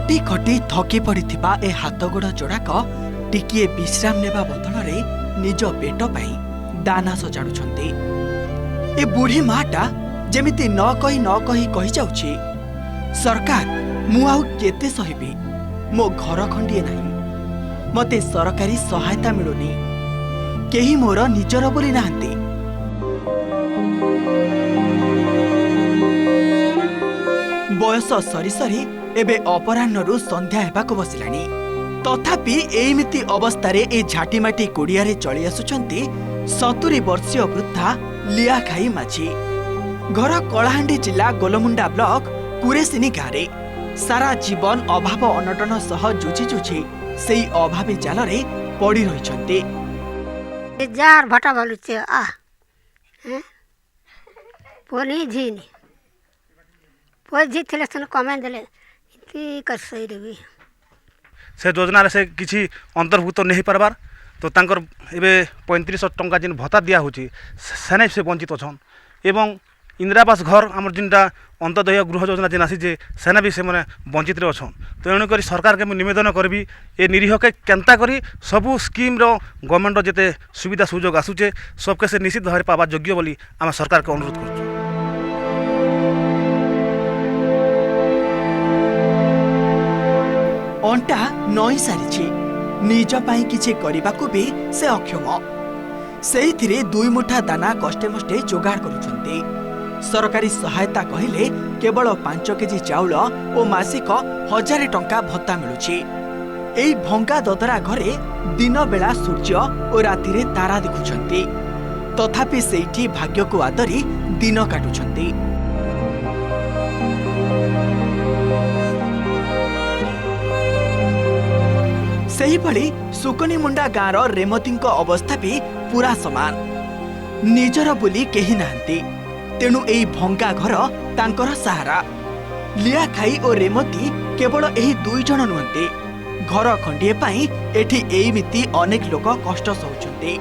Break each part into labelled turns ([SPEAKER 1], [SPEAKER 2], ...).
[SPEAKER 1] ଖଟି ଖଟି ଥକି ପଡ଼ିଥିବା ଏ ହାତଗୋଡ଼ ଯୋଡ଼ାକ ଟିକିଏ ବିଶ୍ରାମ ନେବା ବଦଳରେ ନିଜ ପେଟ ପାଇଁ ଦାନା ସଜାଡ଼ୁଛନ୍ତି। ଏ ବୁଢ଼ୀ ମାଟା ଯେମିତି ନ କହି କହିଯାଉଛି, ସରକାର ମୁଁ ଆଉ କେତେ ସହିବି, ମୋ ଘର ଖଣ୍ଡିଏ ନାହିଁ, ମୋତେ ସରକାରୀ ସହାୟତା ମିଳୁନି, କେହି ମୋର ନିଜର ବୋଲି ନାହାନ୍ତି। ବୟସ ସରି ସରି ଏବେ ଅପରାହ୍ନରୁ ସନ୍ଧ୍ୟା ହେବାକୁ ବସିଲାଣି। ତଥାପି ଏମିତି ଅବସ୍ଥାରେ ଏ ଝାଟିମାଟି କୁଡ଼ିଆରେ ଚଳି ଆସୁଛନ୍ତି 70 ବର୍ଷୀୟ ବୃଦ୍ଧା ଲିଆଖାଇ ମାଝୀ। ଘର କଳାହାଣ୍ଡି ଜିଲ୍ଲା ଗୋଲମୁଣ୍ଡା ବ୍ଲକ କୁରେସିନି ଗାଁରେ। ସାରା ଜୀବନ ଅଭାବ ଅନଟନ ସହ ଯୁଝି ଯୁଝି ସେଇ ଅଭାବୀ ଜାଲରେ ପଡ଼ି ରହିଛନ୍ତି।
[SPEAKER 2] भटा बोलुचे पोनी झीनी पोई झी थे सुन कमें देले कर सही रही
[SPEAKER 3] से योजना से किसी अंतर्भुक्त नहीं पार्बार तो तांकर एबे 3500 टंका जिन भत्ता दिया होची सेने से वंचित अछन एवं इंदिरावास घर आमर जिनटा अंत्योदय गृह योजना जिन आसी जे सेना भी से माने वंचित रे अछन। तो एणु करी सरकार के निवेदन करबी ए निरीह के केंता करी सबु स्कीम रो गवर्नमेंट जेते सुविधा सुयोग आसुचे सबके से निश्चित भाव पावा योग्य बोली आम सरकार के अनुरोध करछु।
[SPEAKER 1] अंटा नई सारी निज पाई किछि करिबाकु भी से अक्षम। सेहिथिरे 2 मुठा दाना कष्टे मष्टे जोगाड़ करुछन्ते। सरकारी सहायता कहिले केवल 5 केजी चाउल और मासिक 1000 टंका भत्ता मिलुछि। एई भंगा ददरा घरे दिन बेला सूर्य और रातिरे तारा देखुछन्ते, तथापि सेठी भाग्य को आदरी दिन काटुछन्ते। सेहिभଳି सुकनीमुंडा गाँर रेमतीଙ୍କ अवस्था भी पूरा समान। निजर बोली केही नाहंती, तेणु एई भंगा घर तांकर सहारा। लियाखाई और रेमती केवल एही 2 जण नुहंती। घर खंडिए पाई एठी एमिति अनेक लोक कष्ट सहउछन्ती,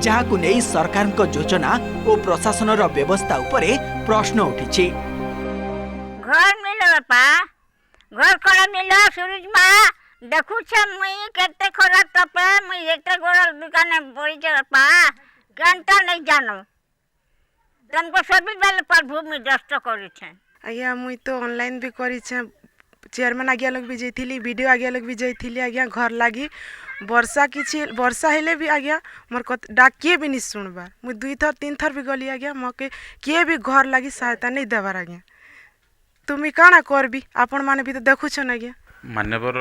[SPEAKER 1] जाहाकु नै सरकारक योजना और प्रशासनर व्यवस्था उपरे प्रश्न उठिछि।
[SPEAKER 2] घर मिलो बापा घर कड़ा मिलो सूरज माँ देखु छे मुई केते खरा तपे मुई एते गोड़ दुकाने पड़ी छे बापा केनता नहीं जानो तुमको सभी बेले पर भूमि दस्त करी छे।
[SPEAKER 4] आज्ञा मुई तो ऑनलाइन भी करी छे, चेयरमैन आज्ञा लोग भी जाइथिली, वीडियो आज्ञा लोग भी जाइथिली आज्ञा घर लागी वर्षा किछि वर्षा हेले भी आज्ञा मोर डाक किए भी नहीं सुनबार। मुई 2 थर 3 थर भी गली आज्ञा मके किए भी घर लागी सहायता नहीं देबार आज्ञा। तुमी काना करबी आपण माने भी तो देखु छन आज्ञा।
[SPEAKER 5] मान्यवर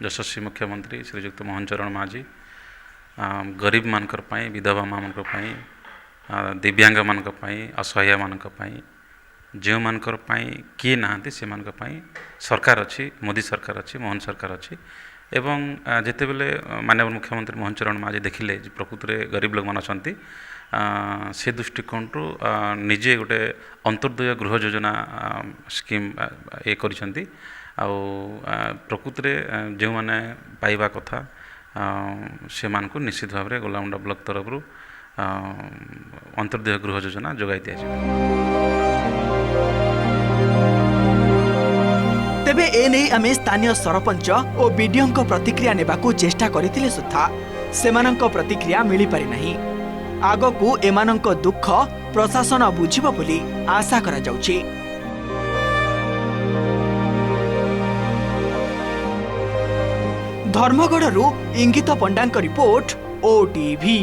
[SPEAKER 5] यशस्वी मुख्यमंत्री श्रीयुक्त मोहन चरण माझी गरीब मानकर पाई विधवा मानकर पाई दिव्यांग मानक पाई असहाय मानक पाई जो मानकर पाई किए नाहंती से मानक पाई सरकार अच्छी मोदी सरकार अच्छी मोहन सरकार अच्छी एवं जिते बेले माननीय मुख्यमंत्री मोहन चरण माझी देखिले प्रकृत में गरीब लोक मान अछंती से दृष्टिकोण निजे गोटे अंत्योदय गृह योजना स्कीम ये करिसेंती आउ प्रकृत में जो माने पाइबा कथा से मानकु निश्चित भाव में गोलामुंडा ब्लॉक तरफ अंत्योदय गृह योजना जोगाई दिया जाए।
[SPEAKER 1] तेबे ए नै आमे स्थानीय सरपंच और बीडीओ प्रतिक्रिया नेबाकु चेष्टा करिथिले सुद्धा सेमानंक प्रतिक्रिया मिली पारि नाही। आगकु एमानंक दुख प्रशासन बुझिबो बोली आशा करा जाउछि। धर्मगढ़ इंगित पंडा रिपोर्ट ओटीवी।